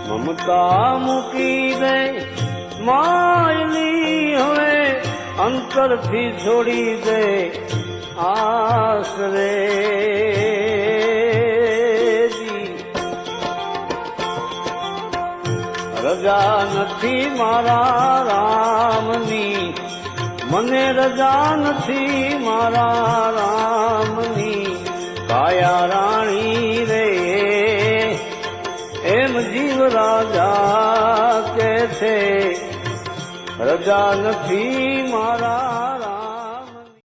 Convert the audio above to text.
મમતા મૂકી દે માયલી હવે અંતરથી છોડી દે આશરે રજા નથી મારા રામની મને રજા નથી મારા રામની કાયા રાણી રે એમ જીવ રાજા કે છે રજા નથી મારા